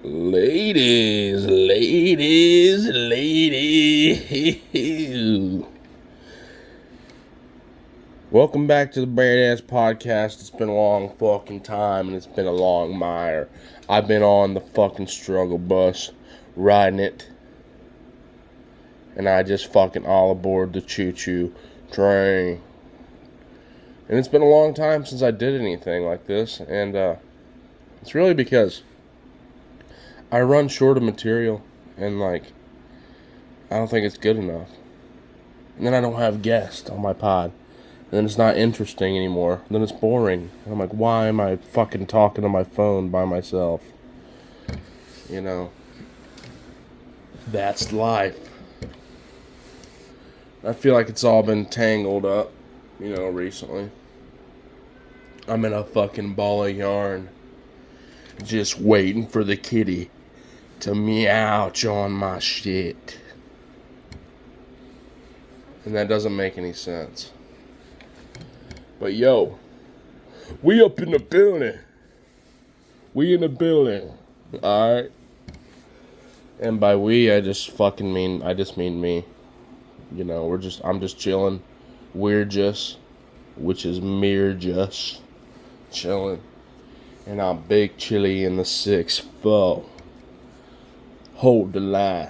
Ladies. Welcome back to the Badass Podcast. It's been a long fucking time and it's been a long mire. I've been on the fucking struggle bus, riding it. And I just fucking all aboard the choo-choo train. And it's been a long time since I did anything like this. And it's really because I run short of material. And I don't think it's good enough. And then I don't have guests on my pod. And then it's not interesting anymore. Then it's boring. And I'm like, why am I fucking talking to my phone by myself? You know. That's life. I feel like it's all been tangled up, recently. I'm in a fucking ball of yarn. Just waiting for the kitty to meow on my shit. And that doesn't make any sense. But yo, we up in the building. We in the building. Alright? And by we, I just mean me. I'm just chilling. We're just, which is mere just, chilling. And I'm Big Chili in the 6'4". Hold the line.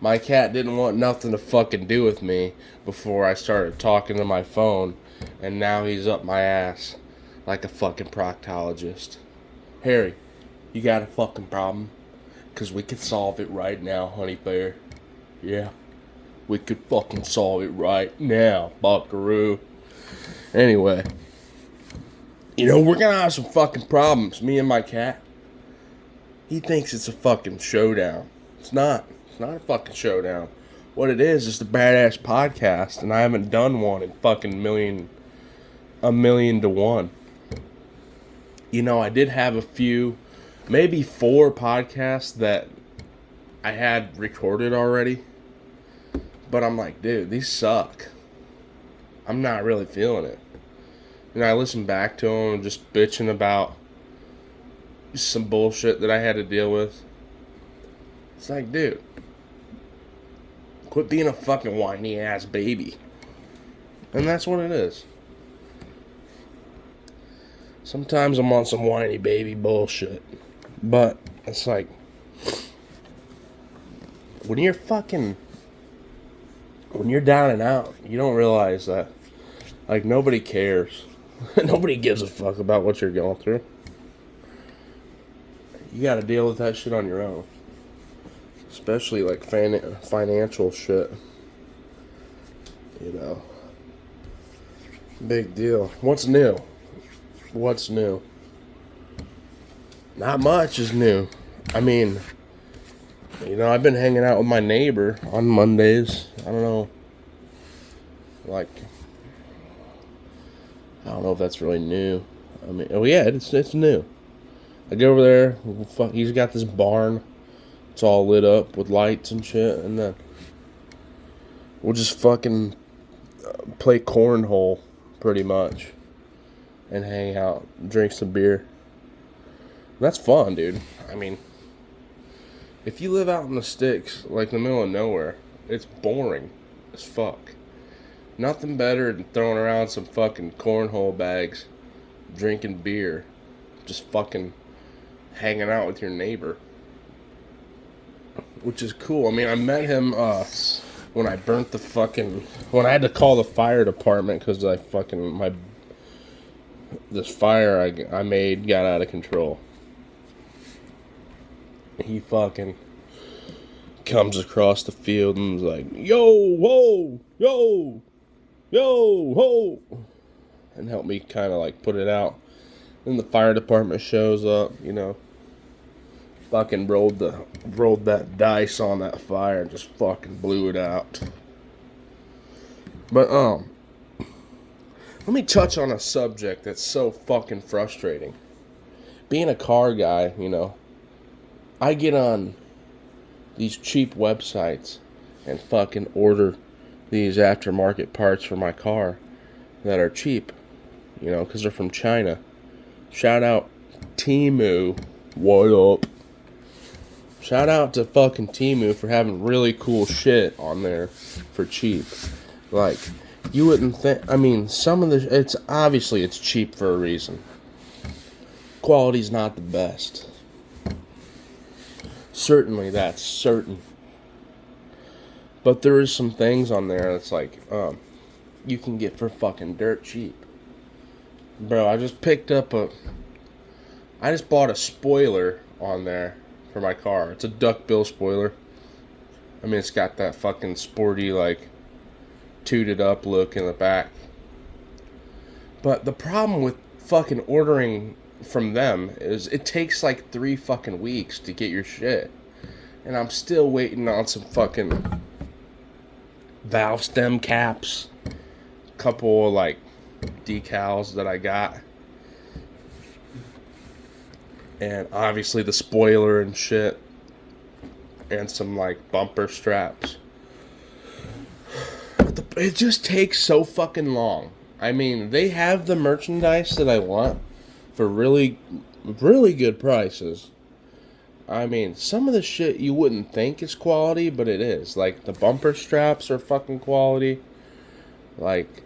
My cat didn't want nothing to fucking do with me before I started talking to my phone, and now he's up my ass like a fucking proctologist. Harry, you got a fucking problem? 'Cause we could solve it right now, honey bear. Yeah, we could fucking solve it right now, buckaroo. Anyway, we're gonna have some fucking problems, me and my cat. He thinks it's a fucking showdown. It's not. It's not a fucking showdown. What it is the Badass Podcast, and I haven't done one in fucking a million to one. I did have a few, maybe 4 podcasts that I had recorded already. But I'm like, dude, these suck. I'm not really feeling it. I listened back to them just bitching about some bullshit that I had to deal with. It's like, dude, quit being a fucking whiny ass baby. And that's what it is. Sometimes I'm on some whiny baby bullshit. But it's like, when you're down and out, you don't realize that, nobody cares. Nobody gives a fuck about what you're going through. You gotta deal with that shit on your own. Especially, financial shit. Big deal. What's new? Not much is new. I've been hanging out with my neighbor on Mondays. I don't know if that's really new. It's new. I go over there, he's got this barn. It's all lit up with lights and shit, and then we'll just fucking play cornhole, pretty much, and hang out, drink some beer. That's fun, dude. If you live out in the sticks, in the middle of nowhere, it's boring as fuck. Nothing better than throwing around some fucking cornhole bags, drinking beer, just fucking hanging out with your neighbor. Which is cool. I met him when I burnt when I had to call the fire department because this fire I made got out of control. He fucking comes across the field and is like, yo, whoa, yo, ho, and help me kind of put it out. Then the fire department shows up, fucking rolled that dice on that fire and just fucking blew it out. But let me touch on a subject that's so fucking frustrating. Being a car guy, I get on these cheap websites and fucking order these aftermarket parts for my car that are cheap, because they're from China. Shout out Temu. What up? Shout out to fucking Temu for having really cool shit on there for cheap. Like, you wouldn't think. I mean, some of the. It's obviously it's cheap for a reason. Quality's not the best. Certainly, that's certain. But there is some things on there that's like, you can get for fucking dirt cheap. Bro, I just bought a spoiler on there for my car. It's a duckbill spoiler. I mean, it's got that fucking sporty, like, tooted up look in the back. But the problem with fucking ordering from them is it takes like 3 fucking weeks to get your shit. And I'm still waiting on some fucking valve stem caps. Couple of like decals that I got. And obviously the spoiler and shit. And some like bumper straps. But it just takes so fucking long. I mean, they have the merchandise that I want for really, really good prices. I mean, some of the shit you wouldn't think is quality, but it is. Like, the bumper straps are fucking quality. Like,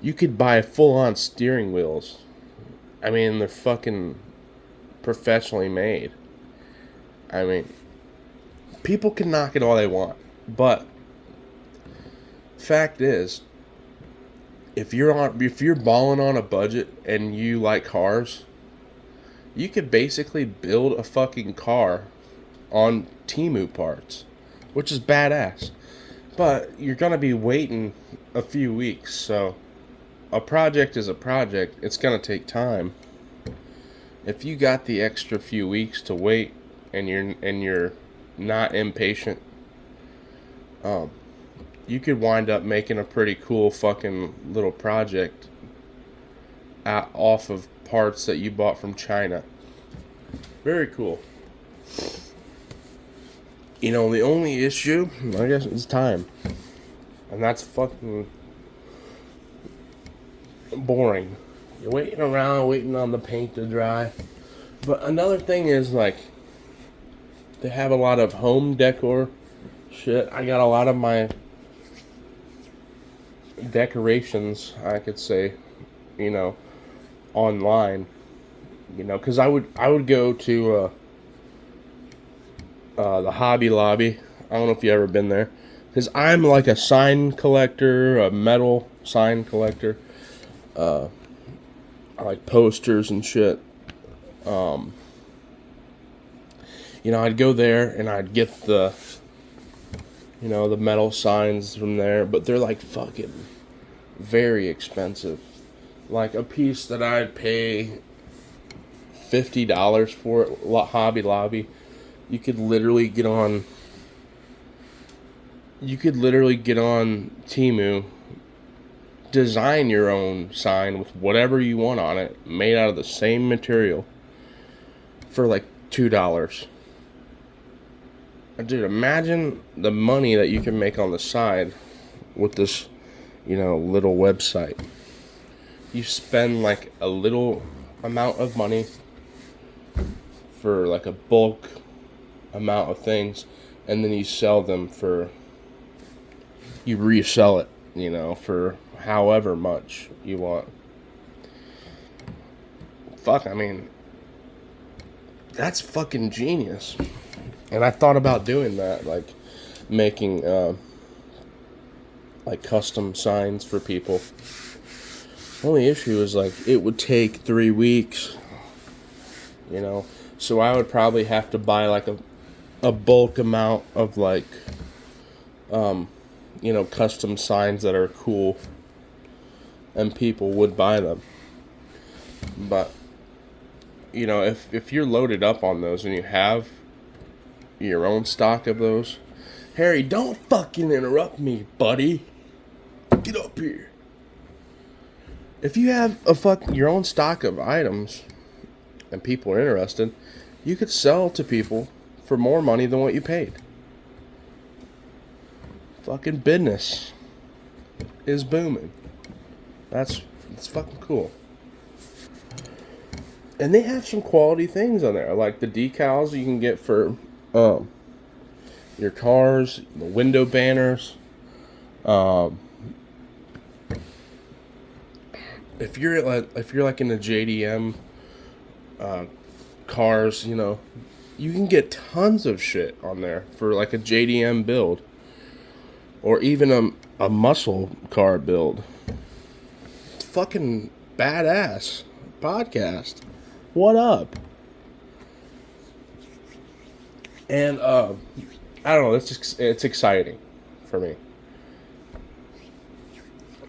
you could buy full-on steering wheels. I mean, they're fucking professionally made. I mean, people can knock it all they want. But, fact is, if you're balling on a budget and you like cars, you could basically build a fucking car on Temu parts, which is badass. But you're gonna be waiting a few weeks, so a project is a project. It's gonna take time. If you got the extra few weeks to wait and you're not impatient, you could wind up making a pretty cool fucking little project off of parts that you bought from China. Very cool. You know, the only issue, I guess, is time. And that's fucking boring. You're waiting around, waiting on the paint to dry. But another thing is, like, they have a lot of home decor shit. I got a lot of my decorations, I could say, you know, online, you know, because I would go to the Hobby Lobby. I don't know if you've ever been there, because I'm like a sign collector, a metal sign collector. I like posters and shit. You know, I'd go there and I'd get the, you know, the metal signs from there, but they're like fucking very expensive. Like a piece that I'd pay $50 for at Hobby Lobby, you could literally get on Temu, design your own sign with whatever you want on it, made out of the same material, for like $2. Dude, imagine the money that you can make on the side with this, you know, little website. You spend like a little amount of money for like a bulk amount of things, and then you sell them you resell it, you know, for however much you want. Fuck, I mean, that's fucking genius. And I thought about doing that, like making like custom signs for people. The only issue is like it would take 3 weeks, you know, so I would probably have to buy like a bulk amount of like you know, custom signs that are cool, and people would buy them. But you know, if you're loaded up on those and you have your own stock of those, Harry, don't fucking interrupt me, buddy. Get up here. If you have your own stock of items and people are interested, you could sell to people for more money than what you paid. Fucking business is booming. That's fucking cool. And they have some quality things on there, like the decals you can get for your cars, the window banners. If you're like in the JDM cars, you can get tons of shit on there for like a JDM build, or even a muscle car build. It's fucking badass podcast. What up? And I don't know. It's exciting for me.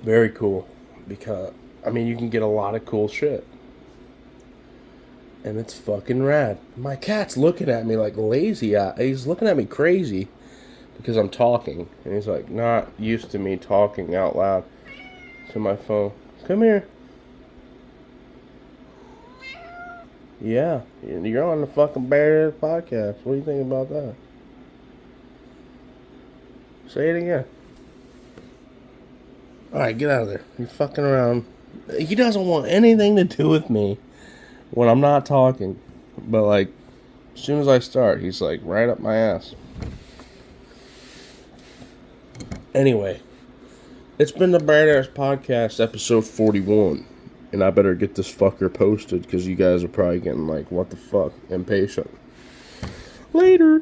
Very cool, because you can get a lot of cool shit, and it's fucking rad. My cat's looking at me like lazy. He's looking at me crazy because I'm talking, and he's like not used to me talking out loud to my phone. Come here. Yeah, you're on the fucking Bear podcast. What do you think about that? Say it again. Alright, get out of there. You're fucking around. He doesn't want anything to do with me when I'm not talking. But, like, as soon as I start, he's, like, right up my ass. Anyway, it's been the Badass Podcast, episode 41. And I better get this fucker posted, because you guys are probably getting, like, what the fuck, impatient. Later.